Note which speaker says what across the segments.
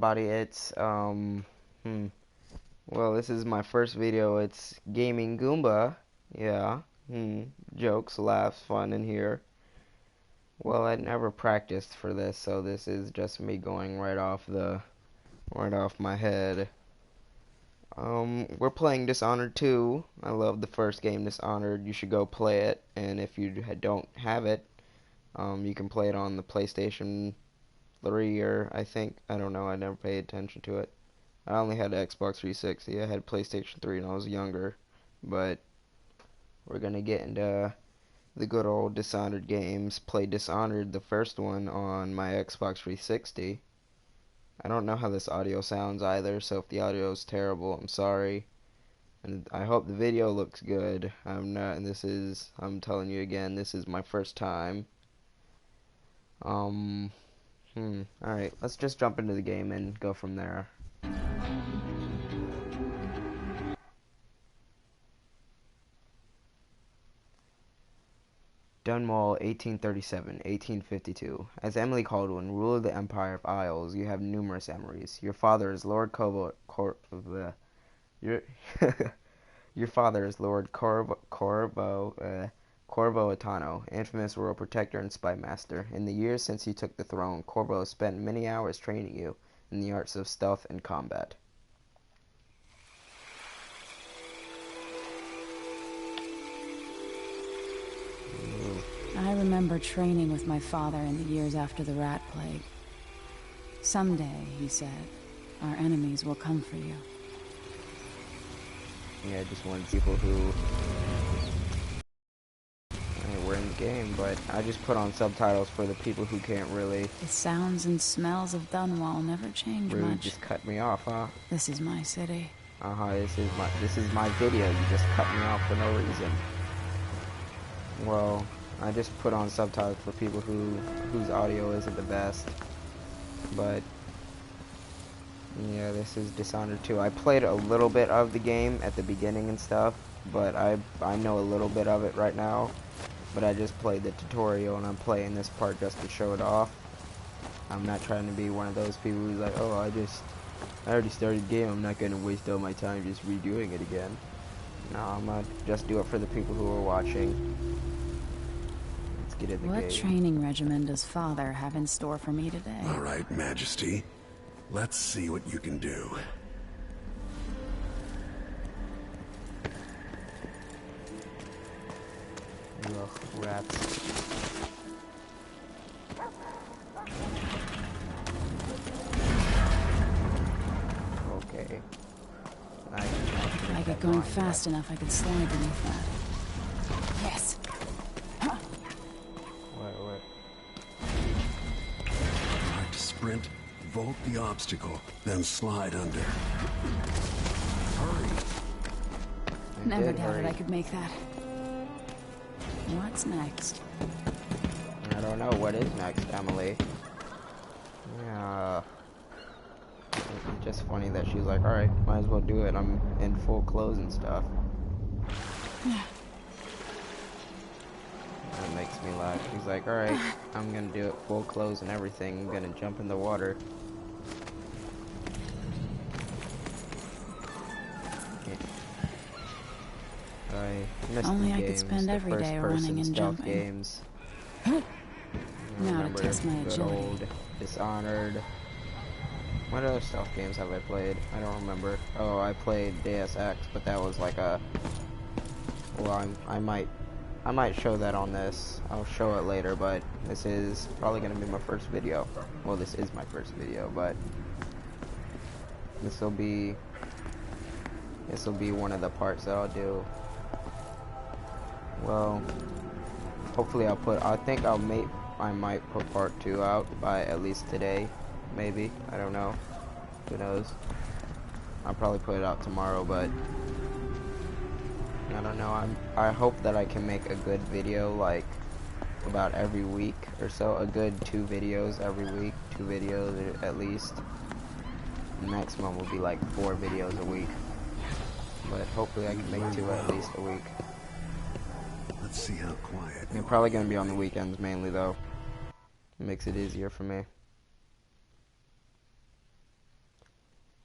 Speaker 1: Body, it's well, this is my first video. It's gaming Goomba. Yeah. Jokes, laughs, fun in here. Well, I never practiced for this, so this is just me going right off my head. We're playing Dishonored 2. I love the first game, Dishonored. You should go play it, and if you don't have it, you can play it on the PlayStation 3, or I don't know, I never paid attention to it. I only had Xbox 360. I had PlayStation 3 when I was younger. But we're gonna get into the good old Dishonored games. Play Dishonored, the first one, on my Xbox 360. I don't know how this audio sounds either, so if the audio is terrible, I'm sorry. And I hope the video looks good. I'm telling you again, this is my first time. Alright, let's just jump into the game and go from there. Dunwall, 1837-1852. As Emily Caldwin, ruler of the Empire of Isles, you have numerous emeries. Your father is Lord your your father is Lord Corvo Atano, infamous royal protector and spy master. In the years since he took the throne, Corvo has spent many hours training you in the arts of stealth and combat.
Speaker 2: I remember training with my father in the years after the rat plague. Someday, he said, our enemies will come for you.
Speaker 1: Yeah, I just wanted people who were in the game, but I just put on subtitles for the people who can't really.
Speaker 2: The sounds and smells of Dunwall never change
Speaker 1: Really
Speaker 2: much.
Speaker 1: just cut me off, huh?
Speaker 2: This is my city.
Speaker 1: This is my video. You just cut me off for no reason. Well, I just put on subtitles for people whose audio isn't the best. But yeah, this is Dishonored 2. I played a little bit of the game at the beginning and stuff, but I know a little bit of it right now. But I just played the tutorial, and I'm playing this part just to show it off. I'm not trying to be one of those people who's like, oh, I already started the game, I'm not going to waste all my time just redoing it again. No, I'm going to just do it for the people who are watching. Let's get in the game.
Speaker 2: What training regimen does Father have in store for me today?
Speaker 3: All right, Majesty. Let's see what you can do.
Speaker 1: Ugh, rats. Okay.
Speaker 2: If I get going fast enough, I could slide beneath that. Yes.
Speaker 1: What?
Speaker 3: Try to sprint, vault the obstacle, then slide under. Hurry.
Speaker 2: Never doubted I could make that. What's next?
Speaker 1: I don't know. What is next, Emily? Yeah. It's just funny that she's like, alright, might as well do it. I'm in full clothes and stuff. That makes me laugh. She's like, alright, I'm gonna do it full clothes and everything. I'm gonna jump in the water. I missed
Speaker 2: Only
Speaker 1: the
Speaker 2: I could
Speaker 1: games,
Speaker 2: spend
Speaker 1: the
Speaker 2: every day running and
Speaker 1: stealth
Speaker 2: jumping.
Speaker 1: games.
Speaker 2: Now to test my
Speaker 1: good
Speaker 2: agility.
Speaker 1: old Dishonored. What other stealth games have I played? I don't remember. Oh, I played Deus Ex, but that was like a. Well, I might show that on this. I'll show it later, but this is probably gonna be my first video. Well, this is my first video, but this will be one of the parts that I'll do. Well, hopefully I might put part 2 out by at least today, maybe. I don't know. Who knows? I'll probably put it out tomorrow, but I don't know. I hope that I can make a good video like about every week or so. A good 2 videos every week. 2 videos at least. The maximum will be like 4 videos a week. But hopefully I can make 2 at least a week.
Speaker 3: Let's see how quiet.
Speaker 1: They're probably going to be on the weekends mainly though. It makes it easier for me.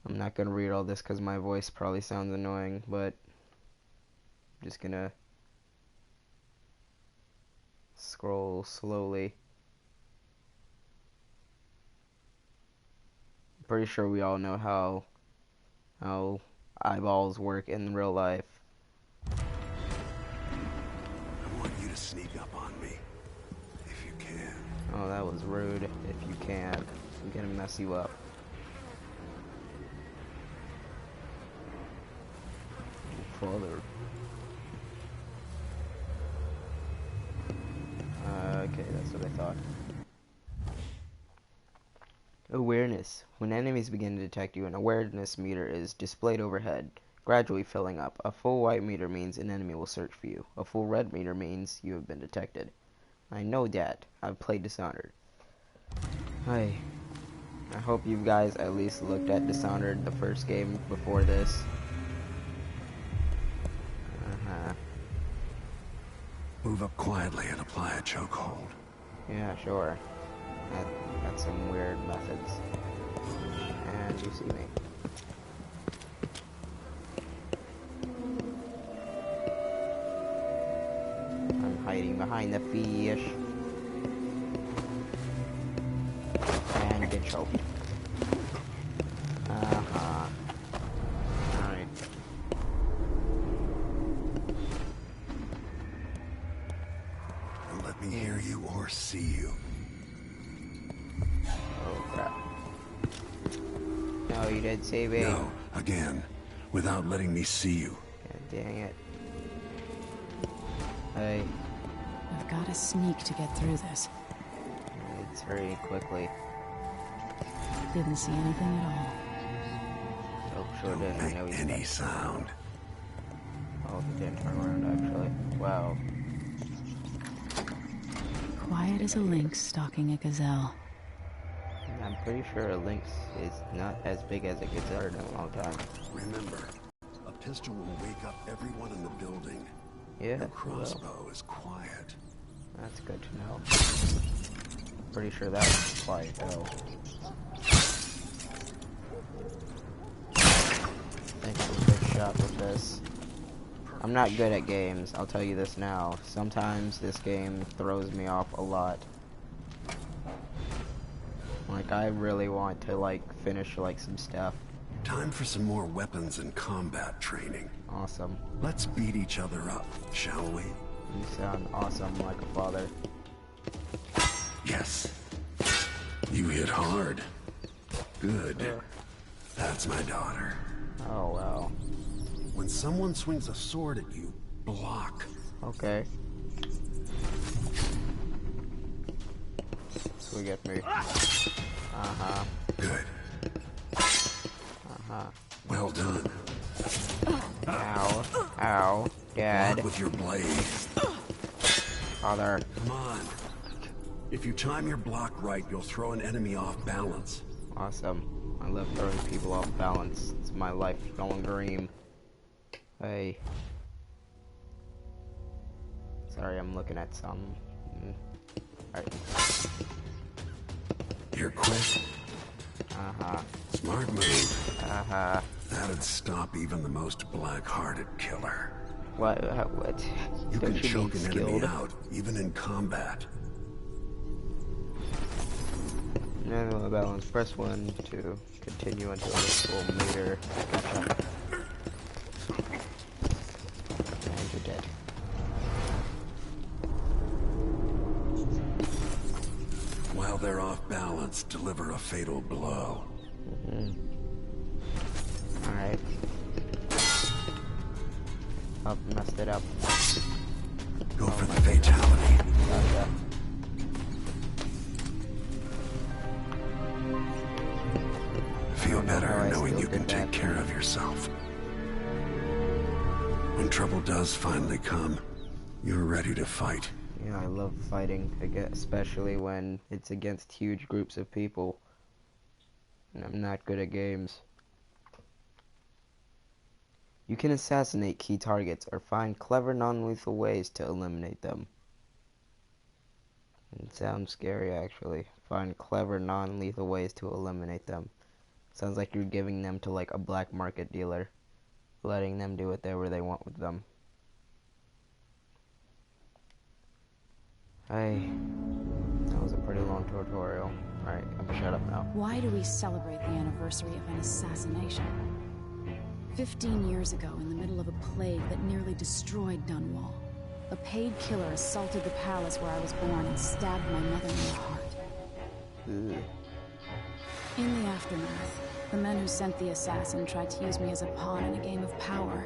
Speaker 1: I'm not gonna read all this because my voice probably sounds annoying, but I'm just gonna scroll slowly. I'm pretty sure we all know how eyeballs work in real life.
Speaker 3: I want you to sneak up on me, if you can.
Speaker 1: Oh, that was rude. If you can, I'm gonna mess you up. Father. Okay, that's what I thought. Awareness. When enemies begin to detect you, an awareness meter is displayed overhead, gradually filling up. A full white meter means an enemy will search for you. A full red meter means you have been detected. I know that. I've played Dishonored. Hi. I hope you guys at least looked at Dishonored, the first game, before this.
Speaker 3: Move up quietly and apply a chokehold.
Speaker 1: Yeah, sure. That's some weird methods. And you see me. I'm hiding behind the fish. And get choked. Uh-huh. Alright.
Speaker 3: Don't let me hear you or see you.
Speaker 1: Oh, crap. No, you did save me.
Speaker 3: No, again, without letting me see you.
Speaker 1: God dang it. Hey.
Speaker 2: I've got to sneak to get through this.
Speaker 1: It's very quickly.
Speaker 2: Didn't see anything at all.
Speaker 1: Oh, sure did. I know
Speaker 3: Make
Speaker 1: he's
Speaker 3: any
Speaker 1: got-
Speaker 3: sound.
Speaker 1: Oh, he didn't turn around, actually. Wow.
Speaker 2: Quiet as a lynx stalking a gazelle.
Speaker 1: I'm pretty sure a lynx is not as big as a gazelle in a long time.
Speaker 3: Remember, a pistol will wake up everyone in the building.
Speaker 1: Yeah,
Speaker 3: Your
Speaker 1: well,
Speaker 3: crossbow is quiet.
Speaker 1: that's good to know. Pretty sure that was quiet, though. I think I'm a good shot with this. I'm not good at games, I'll tell you this now. Sometimes this game throws me off a lot. Like, I really want to, like, finish, like, some stuff.
Speaker 3: Time for some more weapons and combat training.
Speaker 1: Awesome.
Speaker 3: Let's beat each other up, shall we?
Speaker 1: You sound awesome like a father.
Speaker 3: Yes. You hit hard. Good.
Speaker 1: Ugh.
Speaker 3: That's my daughter.
Speaker 1: Oh, wow.
Speaker 3: When someone swings a sword at you, block.
Speaker 1: Okay. So we get me. Uh-huh.
Speaker 3: Good.
Speaker 1: Uh-huh.
Speaker 3: Well done.
Speaker 1: Ow. Ow. Dad.
Speaker 3: Block with your blade.
Speaker 1: Father.
Speaker 3: Come on. If you time your block right, you'll throw an enemy off balance.
Speaker 1: Awesome. I love throwing people off balance. It's my lifelong dream. Hey. Sorry, I'm looking at some. Alright.
Speaker 3: You're quick.
Speaker 1: Uh-huh.
Speaker 3: Smart move.
Speaker 1: Uh-huh.
Speaker 3: That'd stop even the most black-hearted killer.
Speaker 1: What? What?
Speaker 3: You
Speaker 1: Don't
Speaker 3: can
Speaker 1: you
Speaker 3: choke
Speaker 1: mean
Speaker 3: an enemy
Speaker 1: skilled?
Speaker 3: out, even in combat.
Speaker 1: Manual balance. Press 1 to continue until the full meter. Gotcha. And you're dead.
Speaker 3: While they're off balance, deliver a fatal blow.
Speaker 1: Alright. Oh, messed it up.
Speaker 3: Go for the fatality.
Speaker 1: Gotcha.
Speaker 3: Feel
Speaker 1: know how
Speaker 3: better
Speaker 1: I
Speaker 3: knowing
Speaker 1: still
Speaker 3: you can
Speaker 1: did
Speaker 3: take
Speaker 1: that.
Speaker 3: care of yourself. When trouble does finally come, you're ready to fight.
Speaker 1: Yeah, I love fighting, especially when it's against huge groups of people. And I'm not good at games. You can assassinate key targets or find clever non-lethal ways to eliminate them. It sounds scary, actually. Find clever non-lethal ways to eliminate them. Sounds like you're giving them to like a black market dealer, letting them do whatever they want with them. Hey, that was a pretty long tutorial. Alright, I'm gonna shut up now.
Speaker 2: Why do we celebrate the anniversary of an assassination? 15 years ago, in the middle of a plague that nearly destroyed Dunwall, a paid killer assaulted the palace where I was born and stabbed my mother in the heart.
Speaker 1: Ugh.
Speaker 2: In the aftermath, the men who sent the assassin tried to use me as a pawn in a game of power.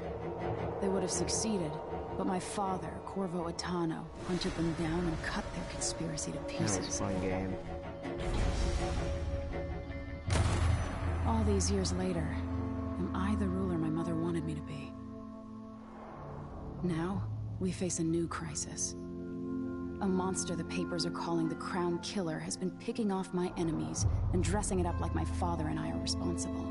Speaker 2: They would have succeeded, but my father, Corvo Attano, hunted them down and cut their conspiracy to
Speaker 1: That was
Speaker 2: pieces.
Speaker 1: a fun game.
Speaker 2: All these years later, am I the ruler my mother wanted me to be? Now, we face a new crisis. A monster the papers are calling the Crown Killer has been picking off my enemies and dressing it up like my father and I are responsible.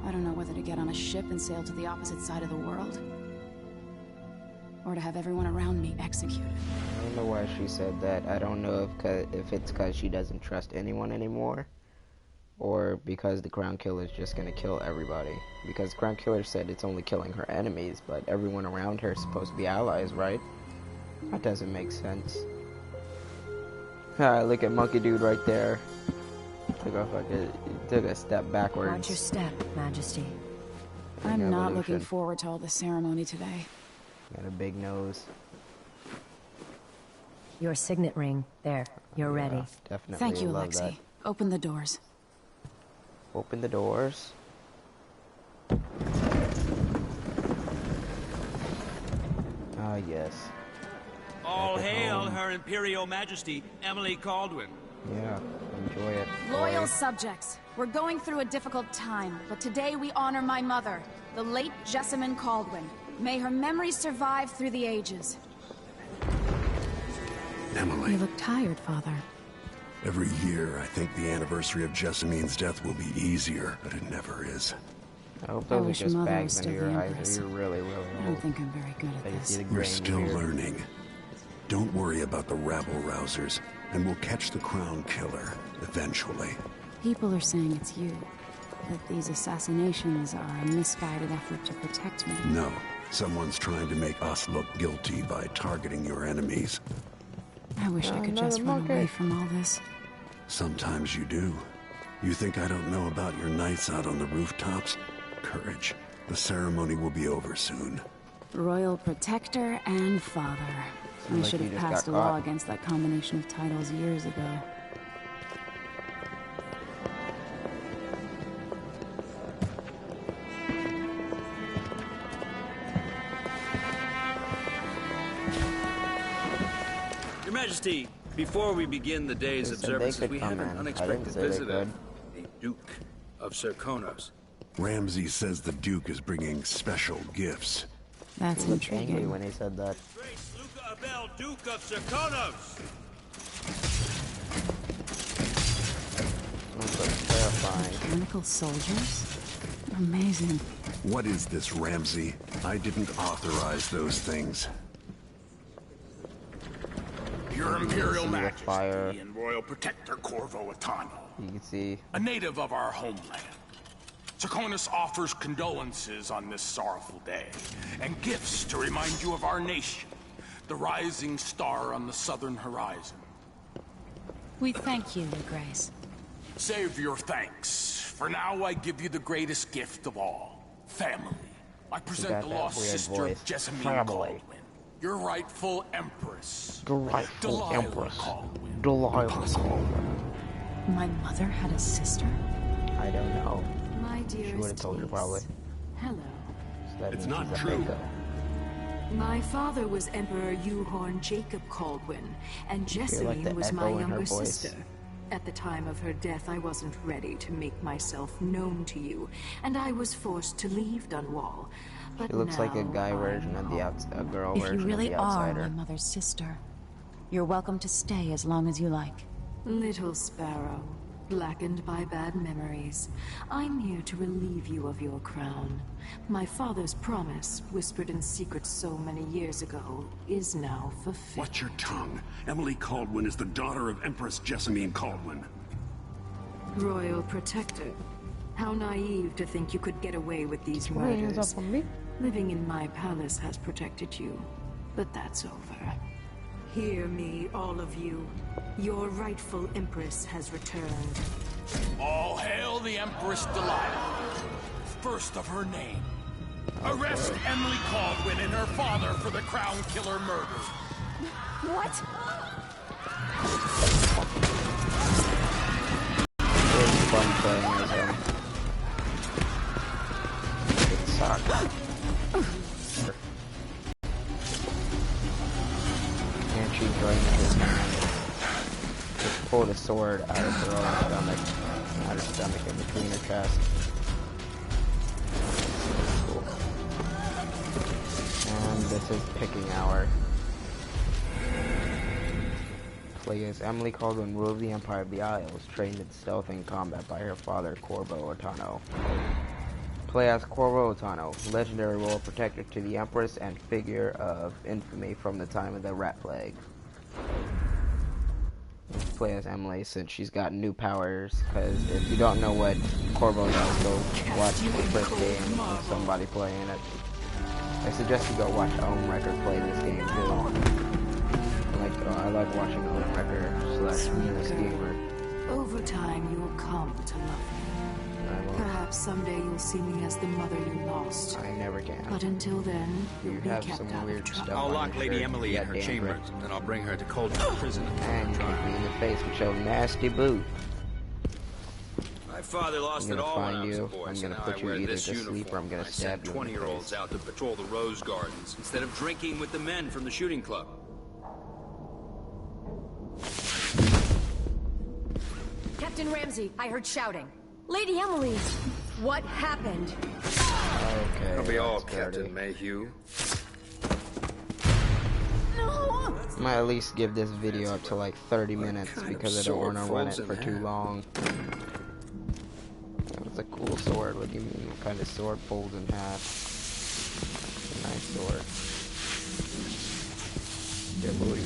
Speaker 2: I don't know whether to get on a ship and sail to the opposite side of the world, or to have everyone around me executed.
Speaker 1: I don't know why she said that. I don't know if it's because she doesn't trust anyone anymore, or because the Crown Killer is just gonna kill everybody. Because the Crown Killer said it's only killing her enemies, but everyone around her is supposed to be allies, right? That doesn't make sense. Ah, look at Monkey Dude right there. Took a step backwards.
Speaker 4: Watch your step, Majesty.
Speaker 2: I'm not
Speaker 1: Evolution.
Speaker 2: looking forward to all the ceremony today.
Speaker 1: Got a big nose.
Speaker 4: Your signet ring. There, you're ready.
Speaker 1: Yeah, definitely.
Speaker 2: Thank you,
Speaker 1: love
Speaker 2: Alexi.
Speaker 1: that.
Speaker 2: Open the doors.
Speaker 1: Open the doors. Ah, yes.
Speaker 5: All
Speaker 1: Back at
Speaker 5: hail
Speaker 1: home.
Speaker 5: Her Imperial Majesty, Emily Caldwin.
Speaker 1: Yeah, enjoy it.
Speaker 2: Loyal
Speaker 1: boy.
Speaker 2: subjects, we're going through a difficult time, but today we honor my mother, the late Jessamine Caldwin. May her memory survive through the ages.
Speaker 3: Emily,
Speaker 2: You look tired, Father.
Speaker 3: every year I think the anniversary of Jessamine's death will be easier, but it never is.
Speaker 1: I hope
Speaker 2: I
Speaker 1: those are
Speaker 2: wish
Speaker 1: just
Speaker 2: Mother
Speaker 1: bags
Speaker 2: was
Speaker 1: under
Speaker 2: still
Speaker 1: your
Speaker 2: the
Speaker 1: eyes.
Speaker 2: Empress.
Speaker 1: You're really, really
Speaker 2: I don't
Speaker 1: old.
Speaker 2: think I'm very good at
Speaker 1: I can
Speaker 2: this.
Speaker 1: see the
Speaker 3: We're
Speaker 1: gray in
Speaker 3: still
Speaker 1: your beard.
Speaker 3: learning. Don't worry about the rabble-rousers, and we'll catch the Crown Killer, eventually.
Speaker 2: People are saying it's you. That these assassinations are a misguided effort to protect me.
Speaker 3: No, someone's trying to make us look guilty by targeting your enemies.
Speaker 2: I wish I could just run away from all this.
Speaker 3: Sometimes you do. You think I don't know about your nights out on the rooftops? Courage. The ceremony will be over soon.
Speaker 2: Royal Protector and Father. I
Speaker 1: like
Speaker 2: should
Speaker 1: you
Speaker 2: have
Speaker 1: just
Speaker 2: passed a
Speaker 1: got
Speaker 2: law
Speaker 1: caught.
Speaker 2: against that combination of titles years ago.
Speaker 5: Your Majesty, before we begin the day's
Speaker 1: They said they
Speaker 5: observances,
Speaker 1: could
Speaker 5: we
Speaker 1: come
Speaker 5: have
Speaker 1: in.
Speaker 5: an
Speaker 1: I didn't
Speaker 5: unexpected
Speaker 1: say they
Speaker 5: visitor,
Speaker 1: could.
Speaker 5: the Duke of Serkonos.
Speaker 3: Ramsey says the Duke is bringing special gifts.
Speaker 2: That's
Speaker 1: He looked angry
Speaker 2: intriguing.
Speaker 1: when he said that.
Speaker 5: Grace Luca Abel, Duke of Serkonos!
Speaker 1: That's so terrifying.
Speaker 2: Mechanical soldiers? Amazing.
Speaker 3: What is this, Ramsey? I didn't authorize those things.
Speaker 6: Your Imperial
Speaker 1: see the
Speaker 6: Majesty
Speaker 1: fire.
Speaker 6: and Royal Protector Corvo Attano,
Speaker 1: You can see.
Speaker 6: a native of our homeland. Serkonos offers condolences on this sorrowful day, and gifts to remind you of our nation, the rising star on the southern horizon.
Speaker 2: We thank you, Your Grace.
Speaker 6: Save your thanks, for now I give you the greatest gift of all, family. I present
Speaker 1: got
Speaker 6: the
Speaker 1: that
Speaker 6: lost
Speaker 1: weird
Speaker 6: sister
Speaker 1: voice.
Speaker 6: of Jessamine
Speaker 1: Family.
Speaker 6: Caldwin, your rightful empress.
Speaker 1: The rightful
Speaker 6: Delilah
Speaker 1: Empress.
Speaker 6: Caldwin.
Speaker 1: Delilah
Speaker 6: Impossible.
Speaker 1: Caldwin.
Speaker 2: My mother had a sister?
Speaker 1: I don't know.
Speaker 7: My
Speaker 1: She would have
Speaker 7: dearest
Speaker 1: told you
Speaker 7: niece.
Speaker 1: probably.
Speaker 7: Hello.
Speaker 1: So that
Speaker 3: It's
Speaker 1: means
Speaker 3: not
Speaker 1: she's a
Speaker 3: true.
Speaker 1: Mako.
Speaker 7: My father was Emperor Yuhorn Jacob Caldwin, and Jessamine
Speaker 1: the
Speaker 7: was
Speaker 1: echo
Speaker 7: my
Speaker 1: in her
Speaker 7: younger
Speaker 1: voice.
Speaker 7: sister. At the time of her death, I wasn't ready to make myself known to you, and I was forced to leave Dunwall. But
Speaker 1: She looks like a
Speaker 7: now
Speaker 1: guy
Speaker 7: I'm
Speaker 1: version of the
Speaker 7: home.
Speaker 1: a girl
Speaker 2: If
Speaker 1: version
Speaker 2: you really
Speaker 1: of the
Speaker 2: are
Speaker 1: outsider.
Speaker 2: my mother's sister, you're welcome to stay as long as you like.
Speaker 7: Little sparrow, blackened by bad memories. I'm here to relieve you of your crown. My father's promise, whispered in secret so many years ago, is now fulfilled.
Speaker 3: Watch your tongue. Emily Caldwin is the daughter of Empress Jessamine Caldwin.
Speaker 7: Royal protector. How naive to think you could get away with these murders. Living in my palace has protected you, but that's over. Hear me, all of you. Your rightful Empress has returned.
Speaker 6: All hail the Empress Delilah, first of her name. Arrest Emily Caldwin and her father for the Crown Killer murder.
Speaker 2: What?
Speaker 1: It was fun playing as him. It sucked. And she joined his hand. Just pulled a sword out of her own stomach. Out of her stomach in between her chest. Cool. And this is picking hour. Play as Emily Caldwin, ruled the Empire of the Isles, trained in stealth and combat by her father, Corvo Otano. Play as Corvo Otano, legendary royal protector to the Empress and figure of infamy from the time of the Rat Plague. Play as Emily since she's got new powers, because if you don't know what Corvo does, go watch the first game of somebody playing it. I suggest you go watch Record play this game too. I like watching Record / Venus Gamer.
Speaker 7: Over time, you'll come to love me. Perhaps someday you'll see me as the mother you lost.
Speaker 1: I never can.
Speaker 7: But until then, you'll be
Speaker 1: have
Speaker 7: kept
Speaker 1: some
Speaker 7: out
Speaker 1: weird
Speaker 7: of trouble.
Speaker 1: stuff.
Speaker 5: I'll
Speaker 1: on
Speaker 5: lock
Speaker 1: your
Speaker 5: Lady
Speaker 1: shirt.
Speaker 5: Emily in her
Speaker 1: Damn
Speaker 5: chamber,
Speaker 1: right.
Speaker 5: and I'll bring her to Cold's prison.
Speaker 1: And you kick me in the face with your nasty boot.
Speaker 5: My father lost
Speaker 1: I'm
Speaker 5: it
Speaker 1: gonna
Speaker 5: all when
Speaker 1: find
Speaker 5: I was
Speaker 1: you.
Speaker 5: a boy,
Speaker 1: I'm
Speaker 5: so
Speaker 1: gonna
Speaker 5: now
Speaker 1: put
Speaker 5: I
Speaker 1: you
Speaker 5: wear
Speaker 1: either
Speaker 5: this
Speaker 1: to sleep or I'm gonna
Speaker 5: uniform. I
Speaker 1: stab
Speaker 5: send
Speaker 1: you in the
Speaker 5: 20-year-olds
Speaker 1: face.
Speaker 5: out to patrol the Rose Gardens instead of drinking with the men from the shooting club.
Speaker 4: Captain Ramsey, I heard shouting. Lady Emily, what happened?
Speaker 1: Okay.
Speaker 5: I'll be all,
Speaker 1: that's dirty.
Speaker 5: Captain Mayhew.
Speaker 1: I might at least give this video up to like 30 minutes because I don't want to run it for too long. That was a cool sword. What do you mean? What kind of sword folds in half? A nice sword. Your booty.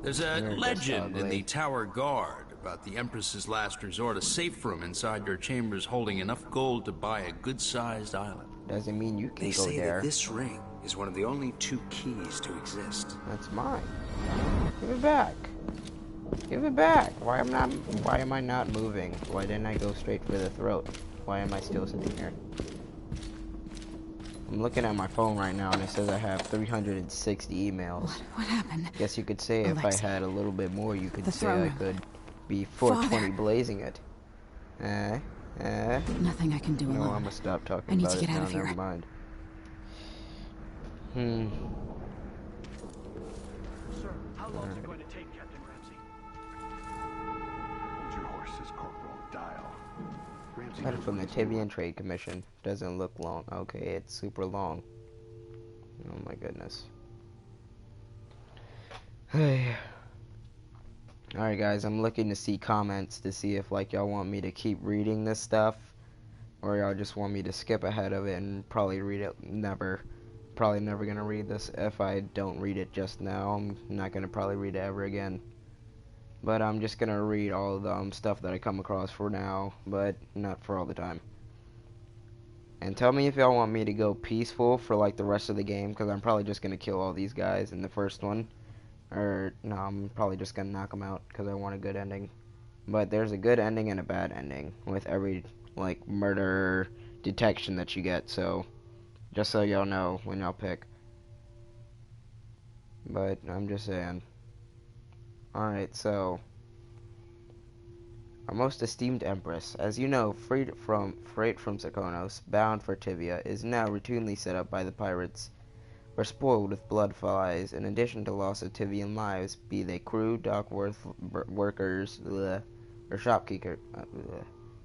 Speaker 5: There's a
Speaker 1: You're just
Speaker 5: legend in
Speaker 1: ugly.
Speaker 5: the Tower Guard about the Empress's last resort, a safe room inside your chambers holding enough gold to buy a good-sized island.
Speaker 1: Doesn't mean you can
Speaker 5: They
Speaker 1: go
Speaker 5: say
Speaker 1: there.
Speaker 5: that this ring is one of the only 2 keys to exist.
Speaker 1: That's mine. Give it back. Give it back. Why am I not moving? Why didn't I go straight for the throat? Why am I still sitting here? I'm looking at my phone right now and it says I have 360 emails.
Speaker 2: What happened?
Speaker 1: Guess you could say if I
Speaker 2: Alexa.
Speaker 1: had a little bit more, you could
Speaker 2: The
Speaker 1: say
Speaker 2: throne
Speaker 1: I
Speaker 2: room.
Speaker 1: could be 420
Speaker 2: Father.
Speaker 1: blazing it.
Speaker 2: Nothing I can do
Speaker 1: No,
Speaker 2: alone.
Speaker 1: I'm gonna stop talking
Speaker 2: I need
Speaker 1: about
Speaker 2: to
Speaker 1: it
Speaker 2: get out
Speaker 1: now.
Speaker 2: of here.
Speaker 1: Never mind.
Speaker 8: Sir, how long is it going to take, Captain Ramsey?
Speaker 3: Hold your horses, Corporal. Dial. Ramsey
Speaker 1: Letter
Speaker 3: knows
Speaker 1: from the
Speaker 3: what he's doing.
Speaker 1: Tivian Trade Commission. Doesn't look long. Okay, it's super long. Oh my goodness. Alright guys, I'm looking to see comments to see if like y'all want me to keep reading this stuff or y'all just want me to skip ahead of it and probably read it probably never gonna read this. If I don't read it just now, I'm not gonna probably read it ever again. But I'm just gonna read all the stuff that I come across for now, but not for all the time. And tell me if y'all want me to go peaceful for like the rest of the game, because I'm probably just gonna kill all these guys in the first one. Or no, I'm probably just gonna knock them out because I want a good ending. But there's a good ending and a bad ending with every like murder detection that you get. So just so y'all know when y'all pick. But I'm just saying. Alright, so our most esteemed Empress, as you know, freight from Serkonos, bound for Tivia, is now routinely set up by the pirates, or spoiled with blood flies. In addition to loss of Tivian lives, be they crew, dock workers, or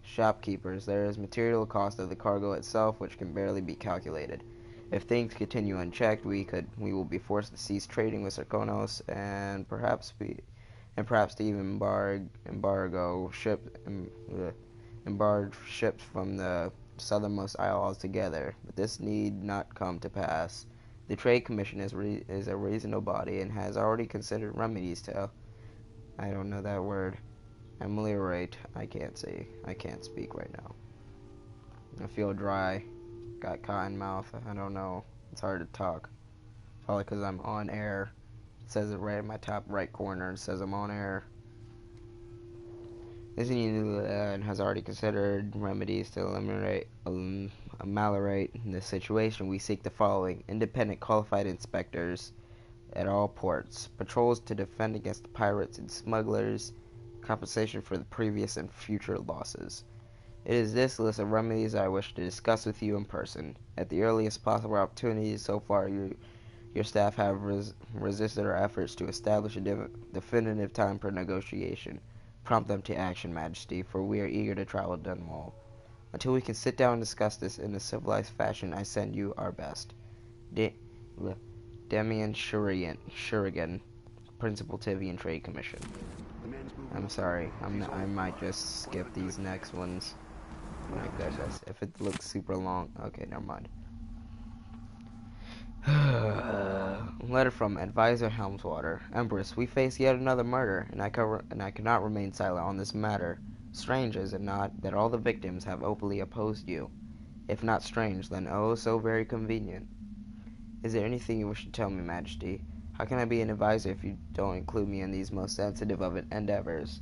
Speaker 1: shopkeepers, there is material cost of the cargo itself, which can barely be calculated. If things continue unchecked, we will be forced to cease trading with Sarkonos and perhaps to even embargo ships from the southernmost isle altogether. But this need not come to pass. The Trade Commission is a reasonable body and has already considered remedies to, I don't know that word, ameliorate. I can't speak right now. I feel dry. Got cotton mouth. I don't know. It's hard to talk. Probably because I'm on air. It says it right in my top right corner. It says I'm on air. This has already considered remedies to ameliorate the situation. We seek the following: independent qualified inspectors at all ports, patrols to defend against pirates and smugglers, compensation for the previous and future losses. It is this list of remedies I wish to discuss with you in person. At the earliest possible opportunity, so far your staff have resisted our efforts to establish a definitive time for negotiation. Prompt them to action, Majesty, for we are eager to travel Dunwall. Until we can sit down and discuss this in a civilized fashion, I send you our best. Demian Shurigan, Principal Tivian Trade Commission. I'm sorry, I might just skip these next ones. My goodness, if it looks super long. Okay, never mind. Letter from Advisor Helmswater. Empress, we face yet another murder, and I cannot remain silent on this matter. Strange, is it not, that all the victims have openly opposed you? If not strange, then oh, so very convenient. Is there anything you wish to tell me, Majesty? How can I be an advisor if you don't include me in these most sensitive of endeavors?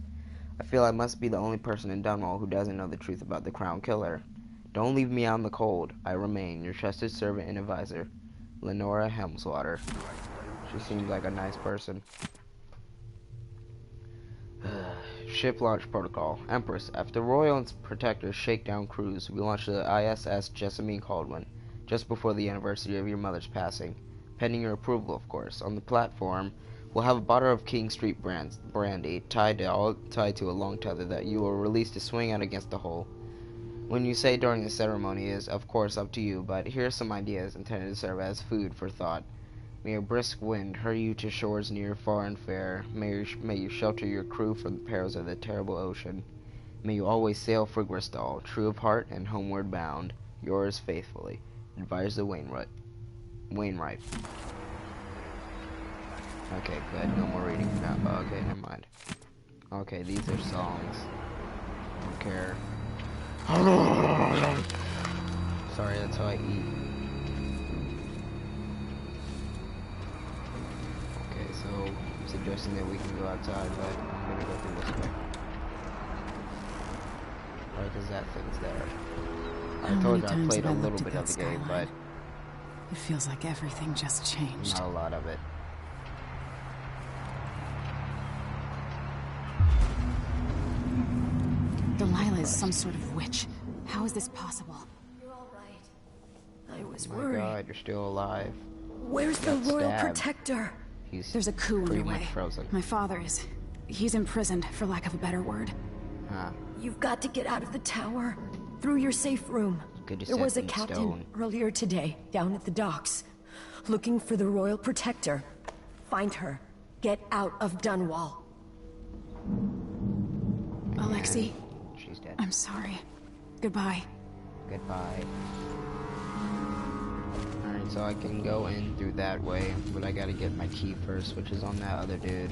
Speaker 1: I feel I must be the only person in Dunwall who doesn't know the truth about the Crown Killer. Don't leave me out in the cold. I remain your trusted servant and advisor, Lenora Helmswater. She seems like a nice person. Ship launch protocol. Empress, after Royal and Protector's shakedown cruise, we launched the ISS Jessamine Caldwin, just before the anniversary of your mother's passing. Pending your approval, of course. On the platform, we'll have a bottle of King Street brandy tied to a long tether that you will release to swing out against the hull. When you say during the ceremony is, of course, up to you, but here are some ideas intended to serve as food for thought. May a brisk wind hurry you to shores near, far, and fair. May you shelter your crew from the perils of the terrible ocean. May you always sail for Gristol, true of heart and homeward bound. Yours faithfully, Advisor Wainwright. Okay, good. No more reading now. Okay, never mind. Okay, these are songs. Don't care. Sorry, that's how I eat. Okay, so I'm suggesting that we can go outside, but I'm gonna go through this way. Right, because that thing's there. I told you I played a little bit of the game, but
Speaker 2: it feels like everything just changed.
Speaker 1: Not a lot of it.
Speaker 2: Delilah is some sort of witch. How is this possible?
Speaker 4: You're all right. I was
Speaker 1: Oh my
Speaker 4: worried.
Speaker 1: God, you're still alive.
Speaker 4: Where's the
Speaker 1: Got
Speaker 4: Royal
Speaker 1: stabbed.
Speaker 4: Protector?
Speaker 2: There's a coup
Speaker 1: pretty
Speaker 2: underway.
Speaker 1: much frozen.
Speaker 2: My father is... he's imprisoned, for lack of a better word.
Speaker 1: Huh.
Speaker 4: You've got to get out of the tower. Through your safe room.
Speaker 1: Good to
Speaker 4: There was a
Speaker 1: set in
Speaker 4: captain
Speaker 1: stone.
Speaker 4: earlier today, down at the docks. Looking for the Royal Protector. Find her. Get out of Dunwall.
Speaker 2: Alexei,
Speaker 1: She's dead.
Speaker 2: I'm sorry. Goodbye.
Speaker 1: Goodbye. Alright, so I can go in through that way, but I gotta get my key first, which is on that other dude.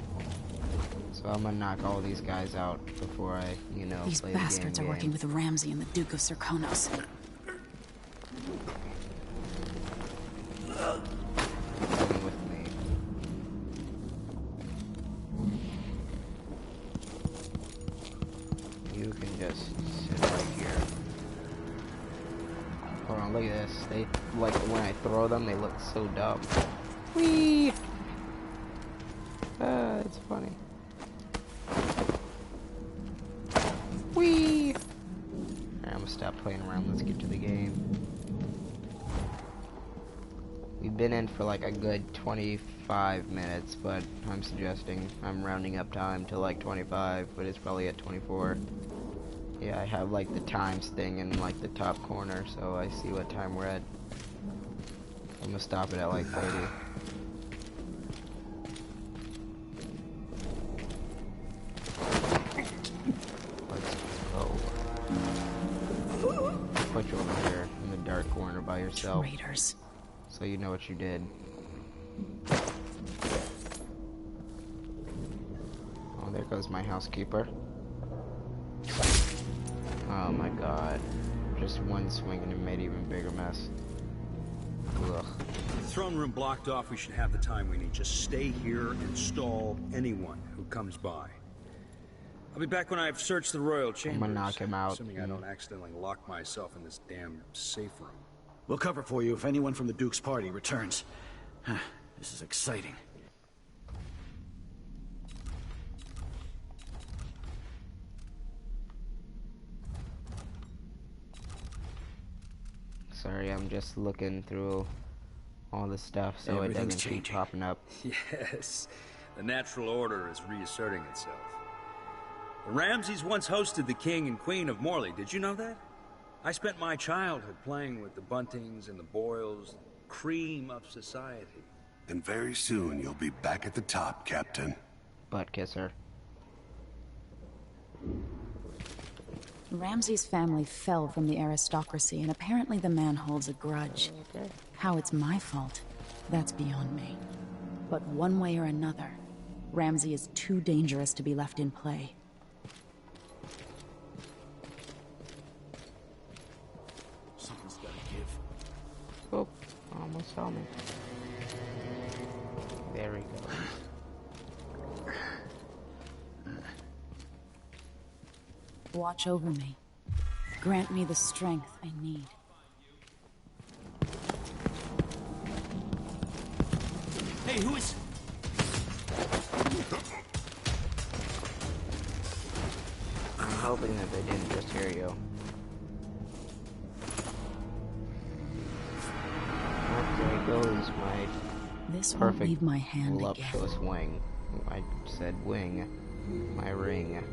Speaker 1: So I'm gonna knock all these guys out before I, you know,
Speaker 2: These
Speaker 1: play
Speaker 2: bastards
Speaker 1: the
Speaker 2: are working with Ramsey and the Duke of Sarkonos.
Speaker 1: Coming with me. You can just sit right here. Hold on, look at this. They, like, when I throw them, they look so dumb. Whee! It's funny. Whee! Alright, I'm gonna stop playing around. Let's get to the game. We've been in for like a good 25 minutes, but I'm rounding up time to like 25, but it's probably at 24. Yeah, I have like the times thing in like the top corner, so I see what time we're at. I'm gonna stop it at like 30. Let's go. Put you over here in the dark corner by yourself.
Speaker 2: Traitors.
Speaker 1: So you know what you did. Oh, there goes my housekeeper. Oh my god. Just one swing and it made an even bigger mess. Ugh.
Speaker 9: The throne room blocked off, we should have the time we need. Just stay here and stall anyone who comes by. I'll be back when I've searched the royal chambers.
Speaker 1: I'm gonna knock him out.
Speaker 9: Assuming I don't accidentally lock myself in this damn safe room.
Speaker 8: We'll cover for you if anyone from the Duke's party returns. This is exciting.
Speaker 1: Sorry, I'm just looking through all the stuff so it doesn't keep popping up.
Speaker 9: Yes, the natural order is reasserting itself. The Ramseys once hosted the King and Queen of Morley, did you know that? I spent my childhood playing with the Buntings and the Boyles, cream of society.
Speaker 3: And very soon you'll be back at the top, Captain.
Speaker 1: Butt kisser.
Speaker 2: Ramsay's family fell from the aristocracy, and apparently the man holds a grudge.
Speaker 1: Okay.
Speaker 2: How it's my fault, that's beyond me. But one way or another, Ramsay is too dangerous to be left in play.
Speaker 8: Something's gotta give.
Speaker 1: Oh, almost saw me. There he goes.
Speaker 2: Watch over me. Grant me the strength I need.
Speaker 8: Hey, who is...
Speaker 1: I'm hoping that they didn't just hear you. There goes my
Speaker 2: This won't
Speaker 1: perfect
Speaker 2: leave my hand again.
Speaker 1: voluptuous wing. I said wing. My ring.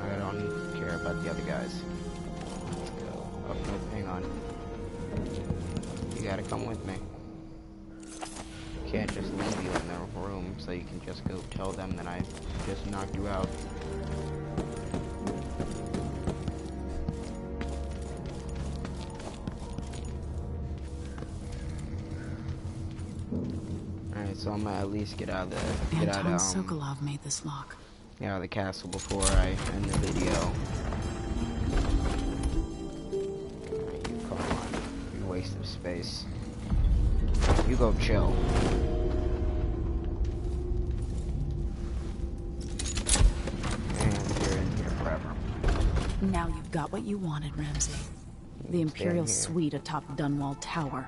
Speaker 1: I don't care about the other guys. Let's go. Oh, no, hang on. You gotta come with me. Can't just leave you in the room so you can just go tell them that I just knocked you out. Alright, so I'm gonna at least get out of the
Speaker 2: Anton Sokolov made this lock.
Speaker 1: get out of the castle before I end the video. Alright, you come on. You're a waste of space. You go chill. And you're in here forever.
Speaker 2: Now you've got what you wanted, Ramsay. The Imperial
Speaker 1: here.
Speaker 2: Suite atop Dunwall Tower.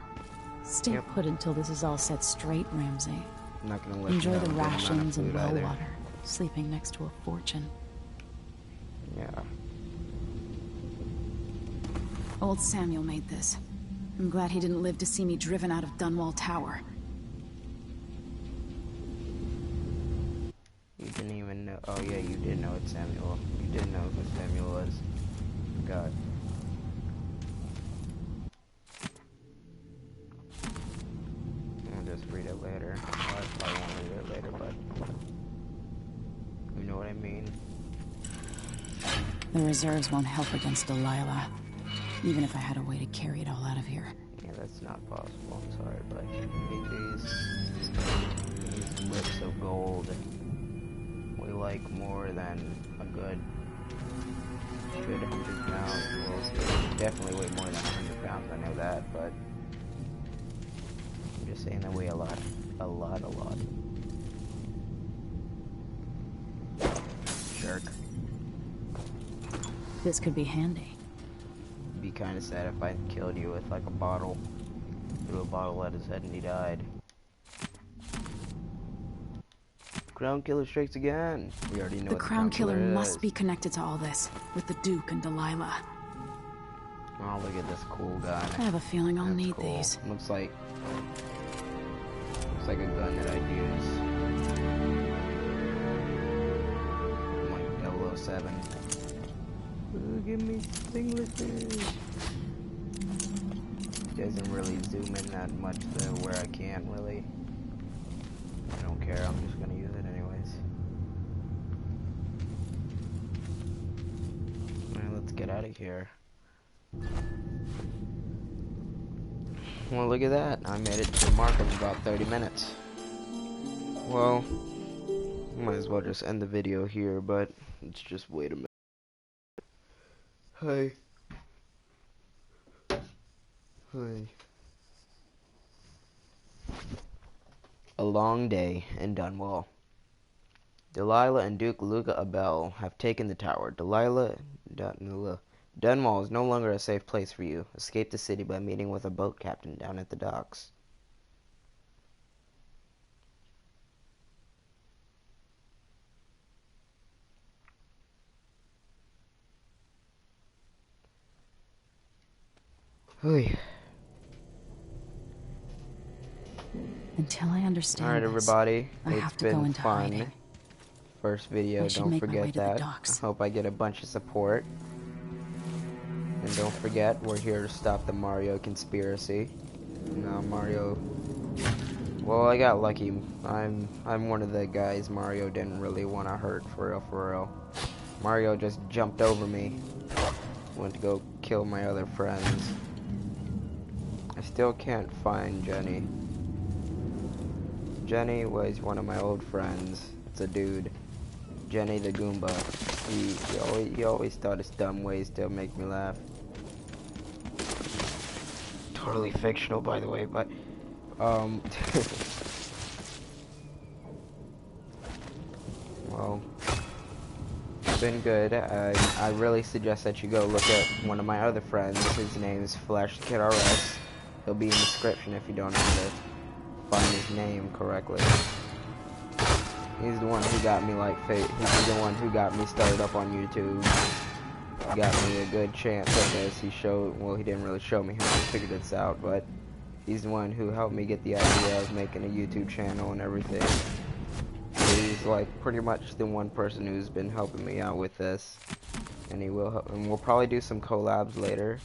Speaker 2: Stay
Speaker 1: Yep.
Speaker 2: put until this is all set straight, Ramsay.
Speaker 1: I'm not gonna let
Speaker 2: Enjoy
Speaker 1: you
Speaker 2: the
Speaker 1: have a good amount of
Speaker 2: rations and
Speaker 1: food
Speaker 2: well
Speaker 1: either.
Speaker 2: water. Sleeping next to a fortune.
Speaker 1: Yeah.
Speaker 2: Old Samuel made this. I'm glad he didn't live to see me driven out of Dunwall Tower.
Speaker 1: You didn't even know. Oh yeah, you did know it's Samuel. You did know who Samuel was. God. I'll just read it later. Well, I probably won't read it later, but you know what I mean.
Speaker 2: The reserves won't help against Delilah. Even if I had a way to carry it all out of here.
Speaker 1: Yeah, that's not possible. I'm sorry, but I need these lips of gold. We like more than a good 100 pounds. Well, definitely way more than 100 pounds. I know that, but I'm just saying they weigh a lot. A lot. Jerk.
Speaker 2: This could be handy.
Speaker 1: It'd be kind of sad if I killed you with like a bottle. Threw a bottle at his head and he died. Crown Killer strikes again. We already know
Speaker 2: The
Speaker 1: what
Speaker 2: Crown Killer
Speaker 1: is.
Speaker 2: must be connected to all this, with the Duke and Delilah.
Speaker 1: Oh, look at this cool gun.
Speaker 2: I have a feeling I'll
Speaker 1: That's
Speaker 2: need
Speaker 1: cool.
Speaker 2: these.
Speaker 1: Looks like a gun that I'd use. Like 007. Ooh, give me singlets. doesn't really zoom in that much to where I can't really. I don't care, I'm just gonna use it anyways. Alright, let's get out of here. Well, look at that. I made it to the mark of about 30 minutes. Well, might as well just end the video here, but let's just wait a minute. Hi. Hi. A long day in Dunwall. Delilah and Duke Luca Abel have taken the tower. Dunwall is no longer a safe place for you. Escape the city by meeting with a boat captain down at the docks. Oy.
Speaker 2: Until I understand
Speaker 1: Alright, everybody. It's been fun.
Speaker 2: hiding.
Speaker 1: First video, don't forget that. I hope I get a bunch of support. And don't forget, we're here to stop the Mario conspiracy. Now Mario... Well, I got lucky. I'm one of the guys Mario didn't really want to hurt, for real, for real. Mario just jumped over me. Went to go kill my other friends. I still can't find Jenny. Jenny was one of my old friends. It's a dude. Jenny the Goomba. He always thought his dumb ways to make me laugh. Totally fictional, by the way, but well, it's been good. I really suggest that you go look at one of my other friends. His name is Flashthekidrs. He'll be in the description if you don't know how to find his name correctly. He's the one who got me he's the one who got me started up on YouTube. Got me a good chance at this. He didn't really show me how to figure this out, but he's the one who helped me get the idea of making a YouTube channel and everything. He's like pretty much the one person who's been helping me out with this, and we'll probably do some collabs later.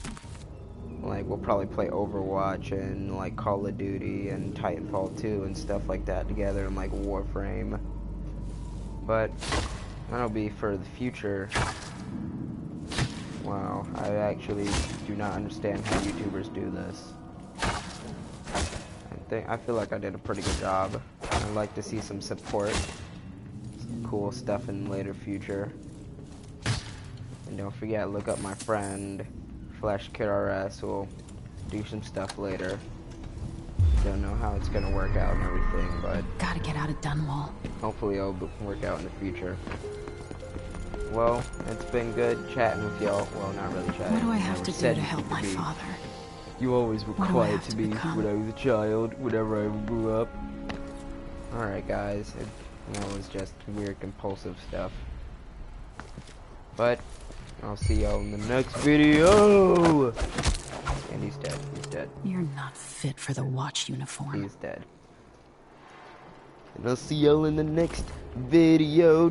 Speaker 1: Like, we'll probably play Overwatch and like Call of Duty and Titanfall 2 and stuff like that together, and like Warframe. But that'll be for the future. Wow, I actually do not understand how YouTubers do this. I feel like I did a pretty good job. I'd like to see some support, some cool stuff in the later future. And don't forget, look up my friend Flashthekidrs. We'll do some stuff later. Don't know how it's gonna work out and everything, but
Speaker 2: gotta get out of Dunwall.
Speaker 1: Hopefully it'll work out in the future. Well, it's been good chatting with y'all. Well, not really chatting.
Speaker 2: What do I have to do to help my father?
Speaker 1: You always were quiet to me when I was a child, whenever I grew up. Alright, guys. It was just weird, compulsive stuff. But I'll see y'all in the next video. And he's dead. He's dead.
Speaker 2: You're not fit for the watch uniform.
Speaker 1: He's dead. And I'll see y'all in the next video.